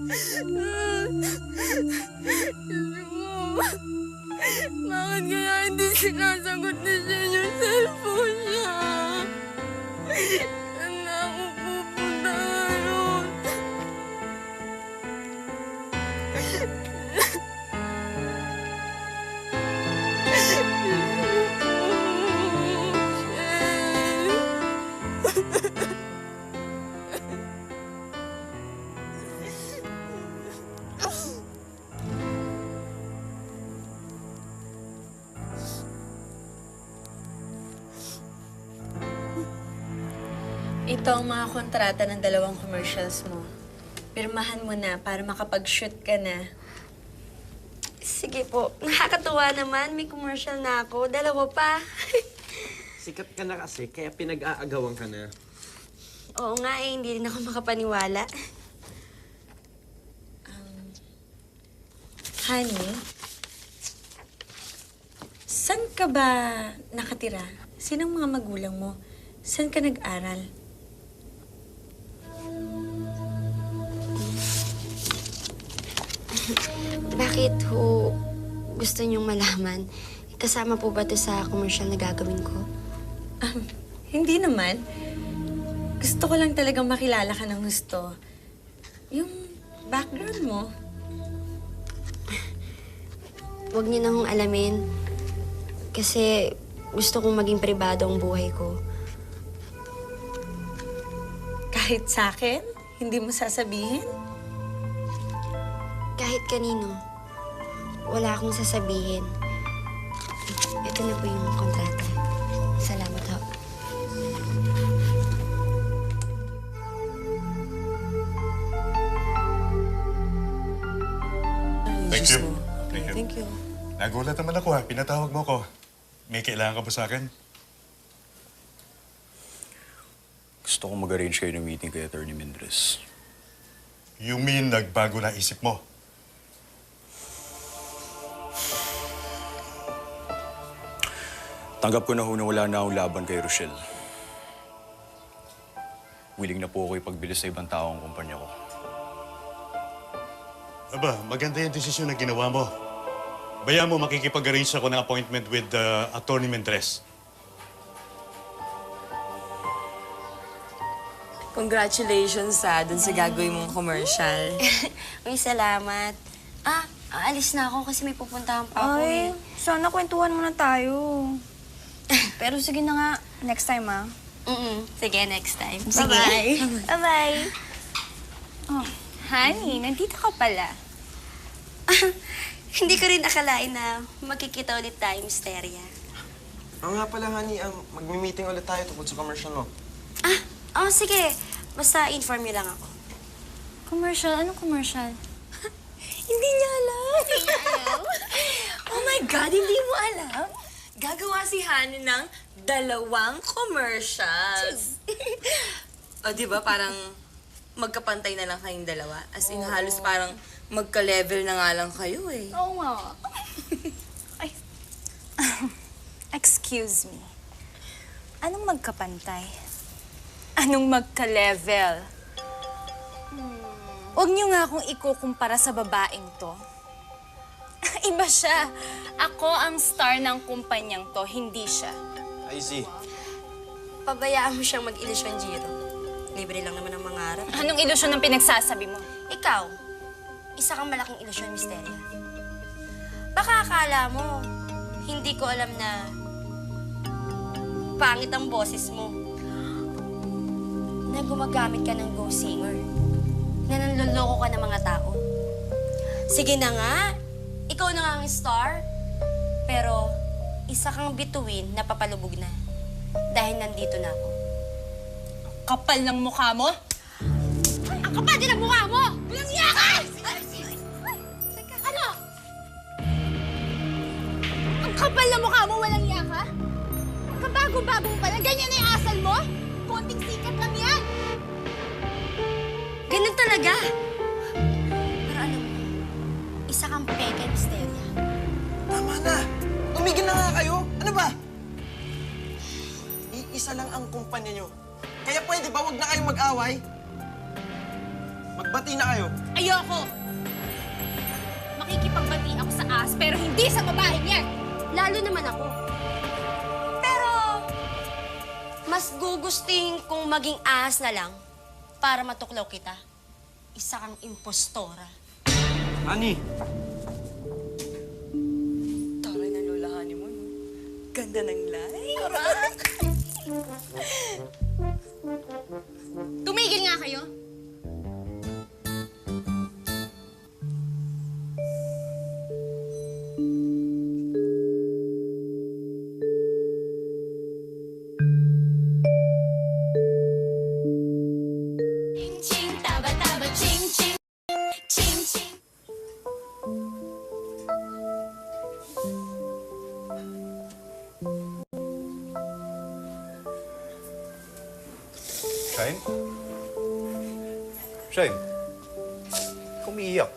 Bakit kaya hindi sinasagot ni Shen yung cellphone niya? Saan na ako pupunta ron? Ito ang mga kontrata ng 2 commercials mo. Pirmahan mo na para makapag-shoot ka na. Sige po. Nakakatuwa naman. May commercial na ako. 2 pa. Sikat ka na kasi, kaya pinag-aagawan ka na. Oo nga eh. Hindi rin ako makapaniwala. Honey, saan ka ba nakatira? Sinong mga magulang mo? Saan ka nag-aral? Bakit ho gusto niyong malaman? Kasama po ba ito sa commercial na gagawin ko? Hindi naman. Gusto ko lang talagang makilala ka ng gusto. Yung background mo. Huwag niyo na hong alamin. Kasi gusto kong maging pribado ang buhay ko. Kahit sa akin, hindi mo sasabihin? Kahit kanino, wala akong sasabihin. Ito na po yung kontrata. Salamat ho. Thank Diyos you. mo. Thank you. Thank you. Nagulat naman ako ha. Pinatawag mo ko. May kailangan ka ba sa akin? Gusto kong mag-arrange kayo ng meeting kay Atty. Mendres. You mean nagbago na isip mo? Tanggap ko na ho na wala na akong laban kay Rochelle. Willing na po ako ipagbilis sa ibang tao ang kumpanya ko. Aba, maganda yung desisyon na ginawa mo. Bayaan mo makikipag-arrange ako ng appointment with Atty. Mendres. Congratulations dun sa gagawin mong commercial. Uy, salamat. Aalis na ako kasi may pupuntahan pa ako eh. Sana kwentuhan muna tayo. Pero sige na nga, next time Sige, next time. Bye-bye. Bye-bye. Oh, honey, nandito ka pala. Hindi ko rin akalain na magkikita ulit tayo, Misteria. Oo nga pala, honey. Magmi-meeting ulit tayo tungkol sa commercial mo. Sige. Basta inform niyo lang ako. Commercial? Anong commercial? Hindi niya alam. Oh my God, hindi mo alam? Gagawa si Honey ng 2 commercials. O, di ba? Parang magkapantay na lang kayong dalawa. As in, halos parang magka-level na nga lang kayo eh. Oo nga. Ay. Excuse me. Anong magkapantay? Anong magka-level? Huwag niyo nga akong ikukumpara sa babaeng to. Iba siya. Ako ang star ng kumpanyang to, hindi siya. I see. Pabayaan mo siyang mag-ilusyon, Jiro. Libre lang naman ang mangarap. Anong ilusyon ang pinagsasabi mo? Ikaw, isa kang malaking ilusyon, Misteria. Baka akala mo, hindi ko alam na pangit ang boses mo. Na gumagamit ka ng ghost singer. Na nanloloko ka ng mga tao. Sige na nga, ikaw na nga ang star. Pero isa kang bituin na papalubog na. Dahil nandito na ako. Kapal ng mukha mo? Ang kapal din ang mukha mo! Walang iya ka! Ano? Ang kapal ng mukha mo, walang iya ka? Kabago-bagong pa lang, ganyan na yung asal mo? Konting sikat lang yan! Ganun talaga. Pero alam mo, isa kang peke, Misteria. Tama na! Tumigil na nga kayo! Ano ba? Iisa lang ang kumpanya nyo. Kaya pwede ba wag na kayong mag-away? Bati na kayo. Ayoko! Makikipagbati ako sa aas, pero hindi sa babaeng yan! Lalo naman ako. Pero, mas gugustuhin kong maging ahas na lang para matuklaw kita. Isa kang impostora. Honey, Taray na lolahanin mo, no? Ganda ng light. Tumigil nga kayo! Ching ching, taba taba, ching ching, ching ching. Shine? Shine? Ikaw umiiyak.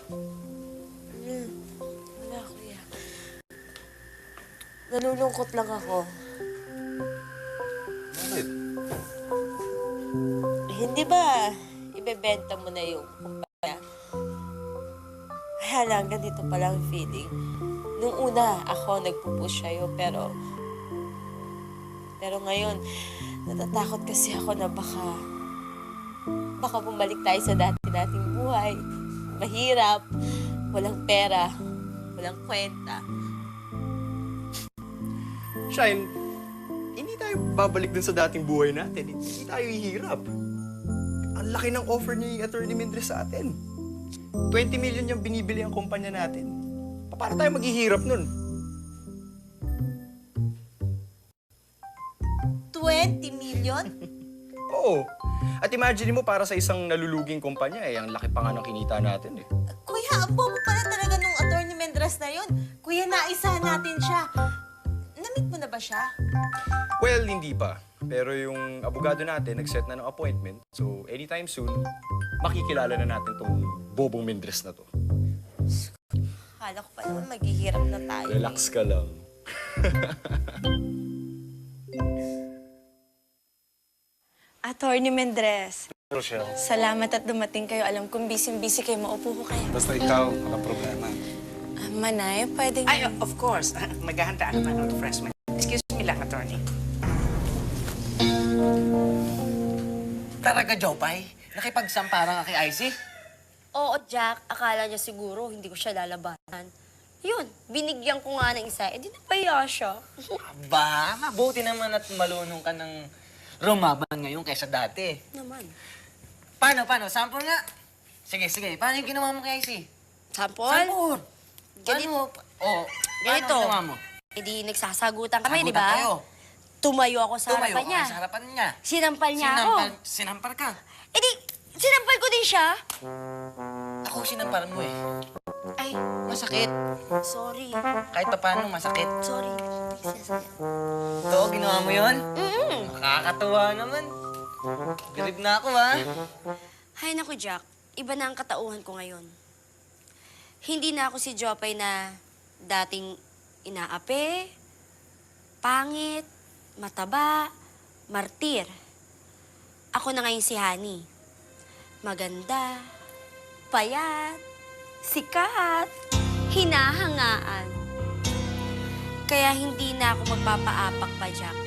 Wala, kuya. Nalulungkot lang ako. Bakit? Hindi ba ibebenta mo na yung kumpanya? Kaya lang, ganito pala ang feeling. Nung una, ako nagpupush sa'yo, pero ngayon, natatakot kasi ako na baka bumalik tayo sa dati nating buhay. Mahirap, walang pera, walang kwenta. Shine, hindi tayo babalik dun sa dating buhay natin. Hindi tayo hihirap. Ang laki ng offer ni Attorney Mendres sa atin. 20 million yung binibili ang kumpanya natin. Paano tayo maghihirap nun? 20 million? Oo. At imagine mo para sa isang naluluging kumpanya, ang laki pa nga ng kinita natin eh. Kuya, ang bobo pala talaga nung Attorney Mendres na yun. Kuya, naisahan natin siya. Na-meet mo na ba siya? Well, hindi pa. Pero yung abogado natin, nag-set na ng appointment. So, anytime soon, makikilala na natin tong bobong Mendres na to. Akala ko pa naman maghihirap na tayo. Relax ka lang. Attorney Mendres, Rochelle, salamat at dumating kayo. Alam kong busy-busy kayo. Maupo ko kayo. basta ikaw, walang problema. Manay, pwedeng... Ay, of course. Maghahanda naman ng refreshment. Excuse me lang, attorney. Talaga, Jopay? Nakipagsampara ka kay Icy? Oo, Jack. Akala niya siguro hindi ko siya lalabanan. Yun, binigyan ko nga ng isa. Eh, di napaya siya. Aba, mabuti naman at malunong ka ng rumaban ngayon kaysa dati. Naman. Paano? Sample nga. Sige. Paano yung ginawa mo kay Icy? Sample? Sample. Ganito. Oo. Ganito. Paano ginawa mo? Eh di nagsasagutan kami, di Sagutan ba? kayo. Tumayo ako sa Tumayo harapan niya. ka sa harapan niya. Sinampal niya ako. Sinampal ka. Eh di, sinampal ko din siya. Ako sinampal mo eh. Ay, Masakit. sorry. Kahit pa paano masakit. Sorry. Ito, ginawa mo yun? Mm. Nakakatuwa naman. Bilib na ako, ha? Hay naku, Jack. Iba na ang katauhan ko ngayon. Hindi na ako si Jopay na dating inaapi, pangit, mataba, martir. Ako na ngayon si Honey. Maganda, payat, sikat, hinahangaan. Kaya hindi na ako magpapaapak pa, Jack.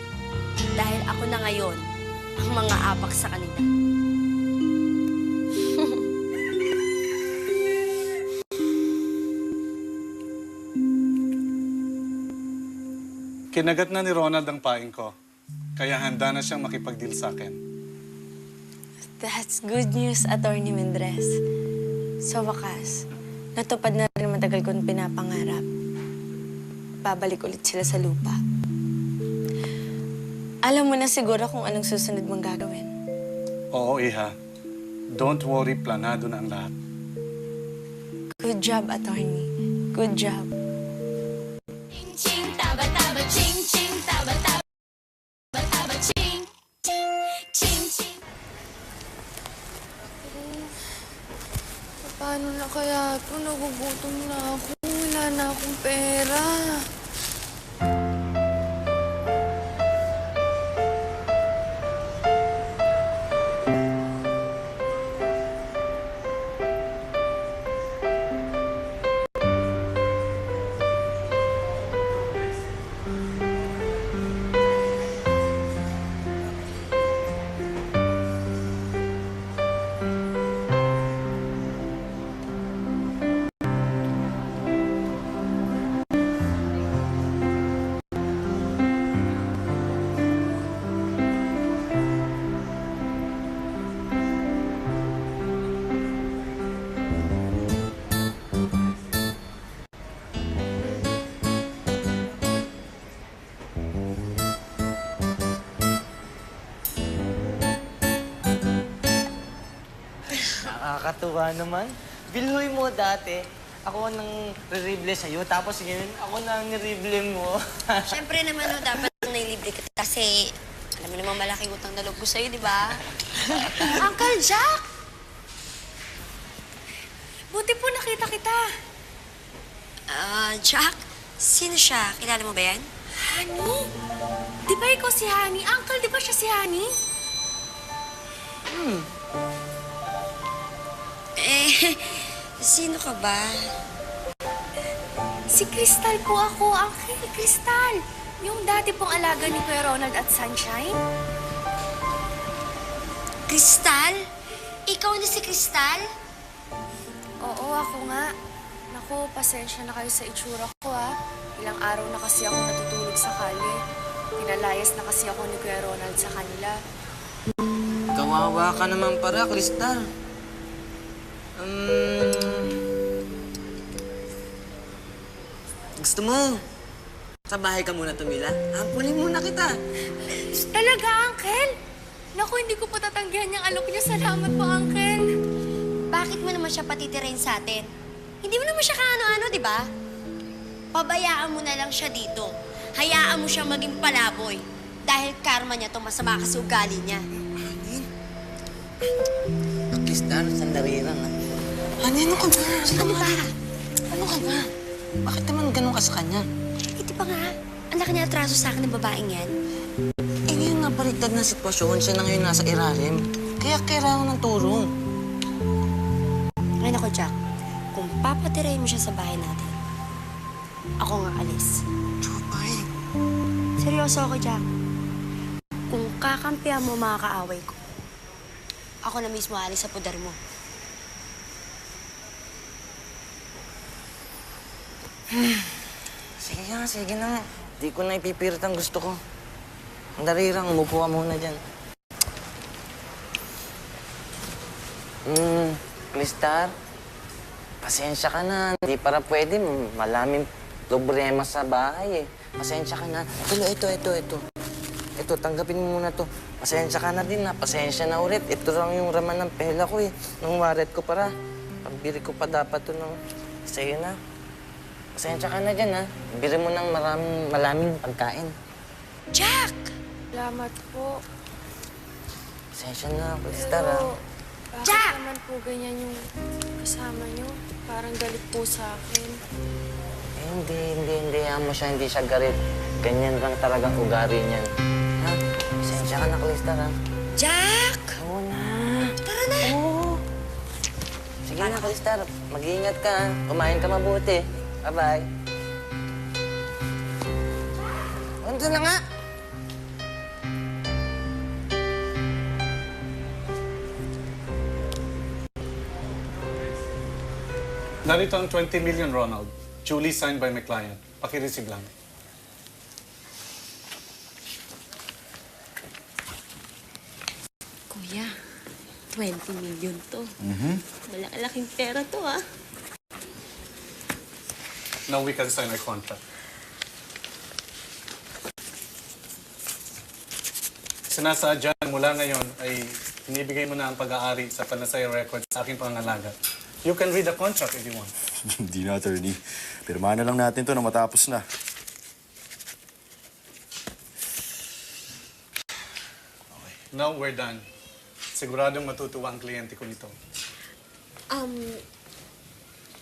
Dahil ako na ngayon ang mga apak sa kanila. Kinagat na ni Ronald ang paing ko, kaya handa na siyang makipag-deal sa akin. That's good news, Attorney Mendres. Sa wakas, natupad na rin matagal kong pinapangarap. Babalik ulit sila sa lupa. Alam mo na siguro kung anong susunod mong gagawin. Oo, Iha. Don't worry, planado na ang lahat. Good job, Attorney. Good job. Ching ching, taba taba, ching ching, taba taba, taba ching, ching ching. Paano na kaya ito? Nagugutom na ako. Wala na akong pera. Nakakatuwa naman. Bilhoy mo dati. Ako nang re-reble sa'yo, tapos ngayon ako na ang nireble mo. Siyempre naman, no, dapat nailibre kita kasi alam mo naman malaking utang na loob ko sa'yo, di ba? Uncle Jack! Buti po nakita kita. Jack? Sino siya? Kilala mo ba yan? Honey? Di ba ikaw si Honey? Uncle, di ba siya si Honey? Sino ka ba? Si Crystal po ako, Uncle. Crystal. Yung dati pong alaga ni Kuya Ronald at Sunshine. Crystal? Ikaw na si Crystal? Oo, ako nga. Naku, pasensya na kayo sa itsura ko, ha. Ilang araw na kasi ako natutulog sa kalye. Pinalayas na kasi ako ni Kuya Ronald sa kanila. Kawawa ka naman para, Crystal. Gusto mo? Sa bahay ka muna tumila? Ampulin muna kita. Talaga, Uncle? Naku, hindi ko po tatanggihan yung alok niyo. Salamat po, Uncle. Bakit mo naman siya patitirain sa atin? Hindi mo naman siya kaano-ano, di ba? Pabayaan mo na lang siya dito. Hayaan mo siyang maging palaboy. Dahil karma niya to masama kasi ugali niya. Crystal, sandali lang, ha? Ano ka ba? Ano ba? Ano ka ba? Bakit naman ganun ka sa kanya? Eh, di ba nga? Ang laki niya atraso sa akin ng babaeng yan. Eh, ngayon nga baliktad na sitwasyon. Siya na ngayon nasa ilalim. Kaya kailangan ng tulong. Ay, nako, Jack. Kung papatirain mo siya sa bahay natin, ako nga alis. Chupay. Seryoso ako, Jack. Kung kakampihan mo mga kaaway ko, ako na mismo alis sa pudar mo. Sige na. Di ko na ipipirit ang gusto ko. Ang darirang, umupo ka muna dyan. Crystal, pasensya ka na. Hindi para pwede. Malaming problema sa bahay eh. Pasensya ka na. Ito. Ito, tanggapin mo muna to. Pasensya ka na din na. Pasensya na ulit. Ito lang yung raman ng pela ko eh. Nung waret ko para. Pagbili ko pa dapat to ng sa'yo na. Pasensya ka na dyan, ha? Bili mo ng malaming pagkain. Jack! Salamat po. Pasensya na, Crystal, ha? Bakit Jack! naman po ganyan yung kasama niyo? Parang galit po sa akin. Eh, hindi. Hayaan mo siya, hindi siya garit. Ganyan lang talagang ugali niyan. Ha? Pasensya ka na, Crystal, ha? Jack! Oo na. Tara na! Oo. Sige na, Crystal. Mag-iingat ka, ha? Kumain ka mabuti. Bye-bye. Ano na nga? Narito ang 20 million, Ronald. Duly signed by my client. Pakireceive lang. Kuya, 20 million to. Malaki-laking pera to, ah. Now we can sign our contract. Sinasadya mula ngayon ay inibigay mo na ang pag-aari sa Panasay Records sa aking pangalaga. You can read the contract if you want. Hindi na, attorney. Pirmahan na lang natin to na matapos na. Now we're done. Siguradong matutuwa ang kliyente ko nito.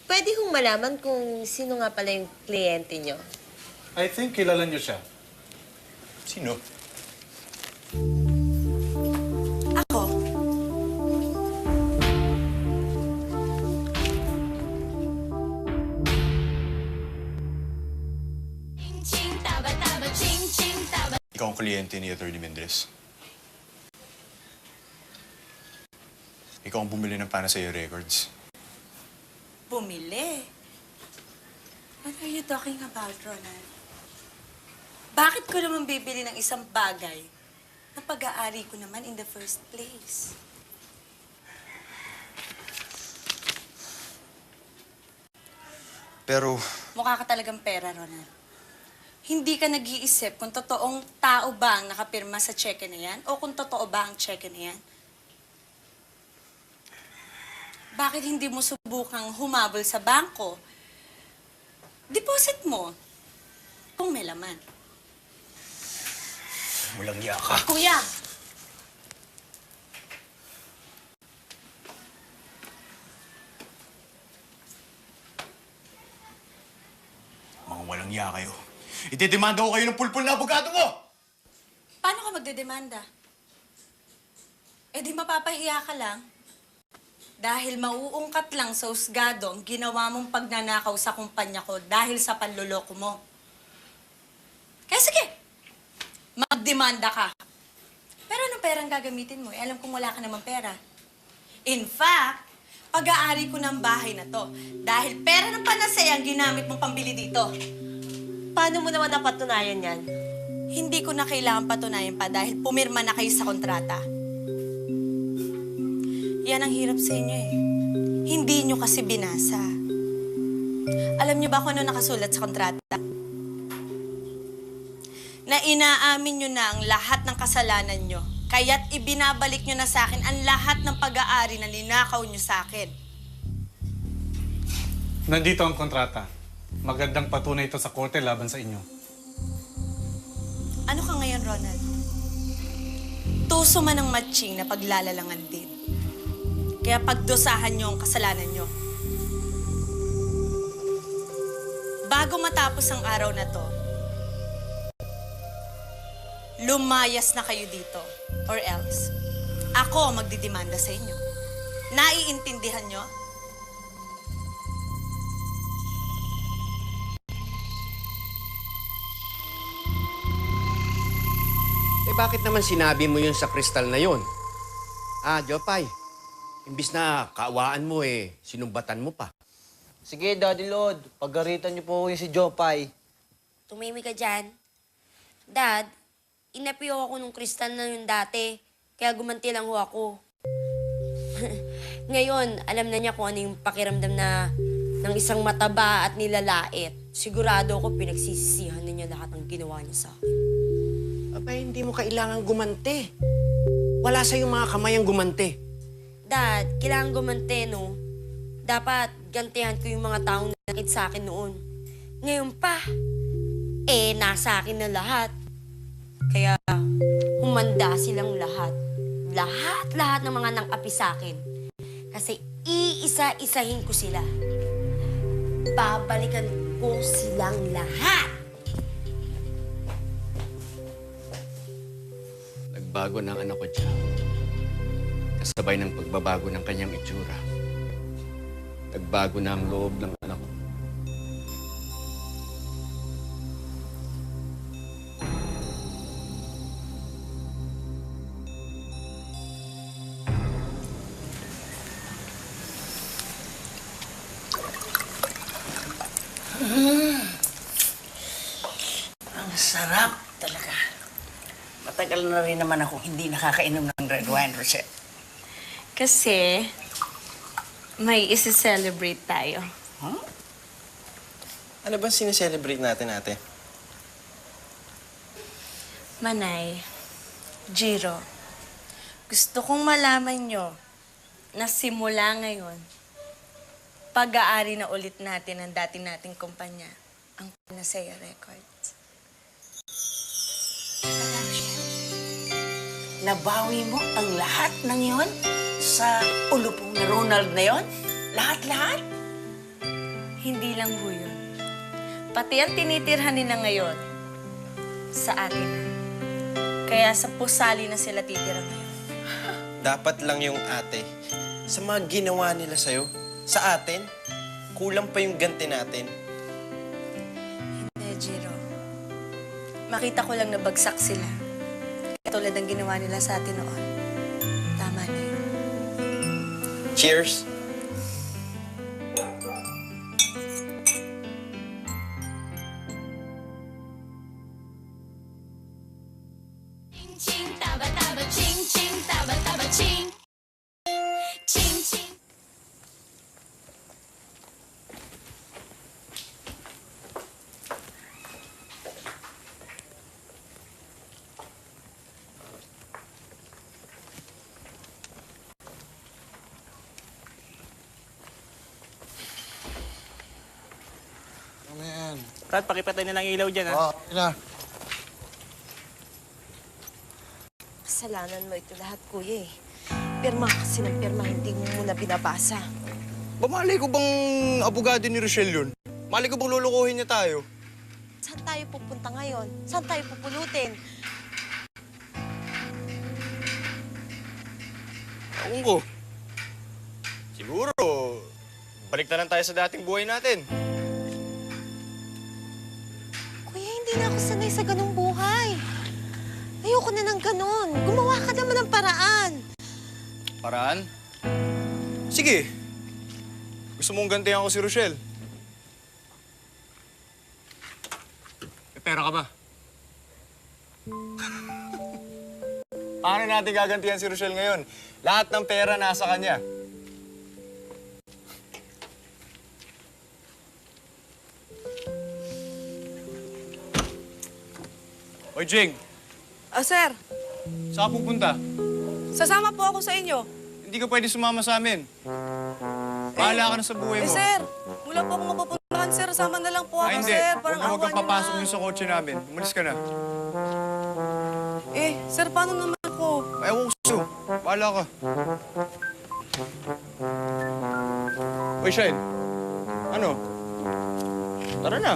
Pwede kong malaman kung sino nga pala yung kliyente nyo? I think kilala niyo siya. Sino? Ako? Ikaw ang kliyente ni Atty. Mendres. Ikaw ang bumili ng Panasay Records. Bumili? What are you talking about, Ronald? Bakit ko naman bibili ng isang bagay na pag-aari ko naman in the first place? Pero, Mukha ka talagang pera, Ronald. Hindi ka nag-iisip kung totoong tao ba ang nakapirma sa cheque na yan o kung totoo ba ang cheque na yan. bakit hindi mo subukang humabol sa bangko? Deposit mo. Kung may laman. Walang iya ka. Kuya! Mga walang iya kayo. Itidemanda ko kayo ng pulpul na abogado mo! Paano ka magdedemanda? Eh di mapapahiya ka lang. Dahil mauungkat lang sa husgado ang ginawa mong pagnanakaw sa kumpanya ko dahil sa panloloko mo. Kaya sige, magdemanda ka. Pero anong perang gagamitin mo? Eh, alam kong wala ka namang pera. In fact, pag-aari ko ng bahay na to dahil pera ng panasay ang ginamit mong pambili dito. Paano mo naman napatunayan yan? Hindi ko na kailangan patunayan pa dahil pumirma na kayo sa kontrata. Yan ang hirap sa inyo eh. Hindi nyo kasi binasa. Alam nyo ba kung ano nakasulat sa kontrata? Na inaamin nyo na ang lahat ng kasalanan nyo. Kaya't ibinabalik nyo na sa akin ang lahat ng pag-aari na linakaw nyo sa akin. Nandito ang kontrata. Magandang patunay ito sa korte laban sa inyo. Ano ka ngayon, Ronald? Tuso man ang matching na paglalalangan din. Kaya pagdusahan nyo ang kasalanan nyo. Bago matapos ang araw na to, lumayas na kayo dito. Or else, ako ang magdidemanda sa inyo. Naiintindihan nyo? Eh bakit naman sinabi mo yun sa kristal na yun? Jopay, imbis na kaawaan mo sinumbatan mo pa. Sige, Daddy Lord. Pagaritan niyo po yung si Jopay. Tumimik ka dyan. Dad, inapiyo ako nung kristal na yun dati. Kaya gumanti lang ho ako. Ngayon, alam na niya kung ano yung pakiramdam na ng isang mataba at nilalait. Sigurado ako pinagsisisihan na niya lahat ng ginawa niya sa akin. Abay, hindi mo kailangan gumante. Wala sa'yo mga kamay ang gumante. Dad, kailangan gumante, no? Dapat gantihan ko yung mga taong nakit sa akin noon. Ngayon pa, nasa akin na lahat. Kaya, humanda silang lahat. Lahat ng mga nang-api sa akin. Kasi iisa-isahin ko sila. Babalikan ko silang lahat. Nagbago na ang anak ko dyan. Kasabay ng pagbabago ng kanyang itsura. Nagbago na ang loob ng anak ko. Ang sarap talaga. Matagal na rin naman ako hindi nakakainom ng red wine, Rosette. Kasi, may isi-celebrate tayo. Ano ba sineselebrate natin, ate? Manay, Jiro, gusto kong malaman nyo na simula ngayon, pag-aari na ulit natin ang dati nating kumpanya, ang Panacea Records. Nabawi mo ang lahat ng yon sa ulupong na Ronald na yon? Lahat-lahat? Hindi lang ho yun. Pati ang tinitirhan nila ngayon, sa atin na. Kaya sa pusali na sila titira ngayon. Dapat lang yung ate. Sa mga ginawa nila sa'yo, sa atin, kulang pa yung ganti natin. Hindi, Jiro. Makita ko lang na bagsak sila. Katulad ng ginawa nila sa atin noon. Tama na yun. Cheers! Ching, taba, taba, ching, ching, taba, taba, ching. Ching, ching. Brad, pakipatay na ng ilaw dyan, ha? Oo, na. Kasalanan mo ito lahat, kuya eh. Pirma kasi ng pirma, hindi mo muna binabasa. Malay ko bang abogado ni Rochelle yun? Malay ko bang lulukuhin niya tayo? Saan tayo pupunta ngayon? Saan tayo pupulutin? Ewan ko. Siguro, balik na lang tayo sa dating buhay natin. Kuya, hindi na ako sanay sa ganung buhay. Ayoko na ng ganun. Gumawa ka naman ng paraan. Paraan? Sige. Gusto mong gantihan ko si Rochelle? May pera ka ba? Paano natin gagantihan si Rochelle ngayon? Lahat ng pera nasa kanya. Oy, Jing. Sir, Saan ka pupunta? sasama po ako sa inyo. Hindi ka pwede sumama sa amin. Bahala ka na sa buhay mo. Sir, wala po akong mapupuntahan, sir. Sama na lang po ako, Ay, hindi. sir. Huwag na huwag kang papasok yun sa kotse namin. Umalis ka na. Sir, paano naman ako? Ewan ko sa'yo. Bahala ka. Uy, Shine. Ano? Tara na.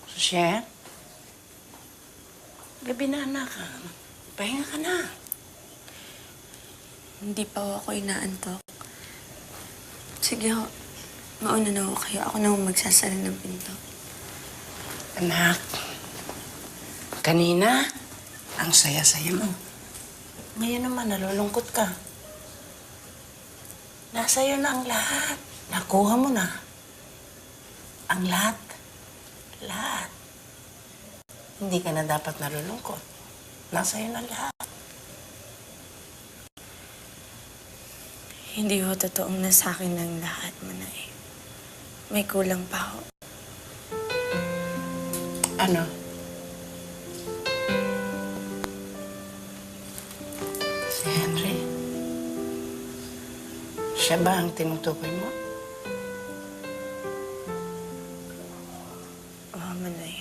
Rochelle? Gabi na, anak. Pahinga ka na. Hindi pa ako inaantok. Sige ho, mauna na ho kayo. Ako na ho magsasara ng pinto. Anak, kanina, ang saya-saya mo. Ngayon naman, nalulungkot ka. Nasa iyo na ang lahat. Nakuha mo na. Ang lahat. Lahat. Hindi ka na dapat nalulungkot. Nasa iyo na lahat. Hindi ho totoong nasa akin ng lahat, Manay. May kulang pa ho. Ano? Si Henry? Siya ba ang tinutukoy mo? Oo, Manay.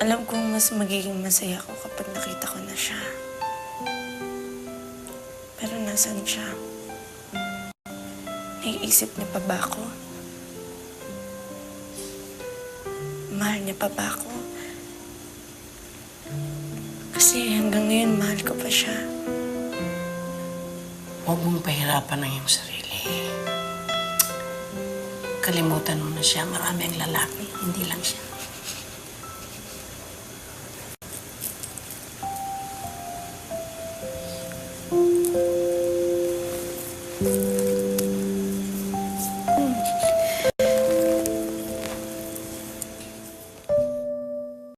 Alam kong mas magiging masaya ako kapag nakita ko na siya. Pero nasan siya? Naiisip niya pa ba ako? Mahal niya pa ba ako? Kasi hanggang ngayon, mahal ko pa siya. Huwag mong pahirapan ang iyong sarili. Kalimutan mo na siya. Marami ang lalaki, hindi lang siya.